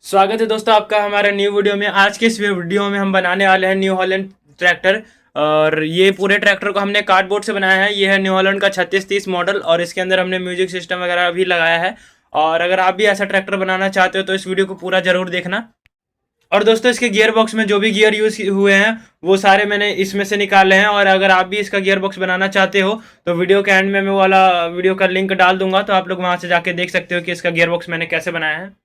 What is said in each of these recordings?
स्वागत है दोस्तों आपका हमारे न्यू वीडियो में। आज के इस वीडियो में हम बनाने वाले हैं न्यू हॉलैंड ट्रैक्टर। और ये पूरे ट्रैक्टर को हमने कार्डबोर्ड से बनाया है। ये है न्यू हॉलैंड का 3630 मॉडल और इसके अंदर हमने म्यूजिक सिस्टम वगैरह भी लगाया है। और अगर आप भी ऐसा ट्रैक्टर बनाना चाहते हो तो इस वीडियो को पूरा जरूर देखना। और दोस्तों इसके गियर बॉक्स में जो भी गियर यूज हुए हैं वो सारे मैंने इसमें से निकाले हैं। और अगर आप भी इसका गियर बॉक्स बनाना चाहते हो तो वीडियो के एंड में मैं वो वाला वीडियो का लिंक डाल दूंगा, तो आप लोग वहां से जाके देख सकते हो कि इसका गियर बॉक्स मैंने कैसे बनाया है।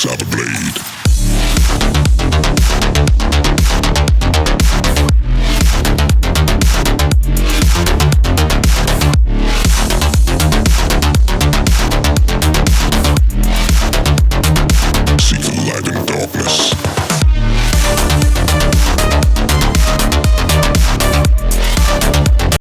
Saber blade.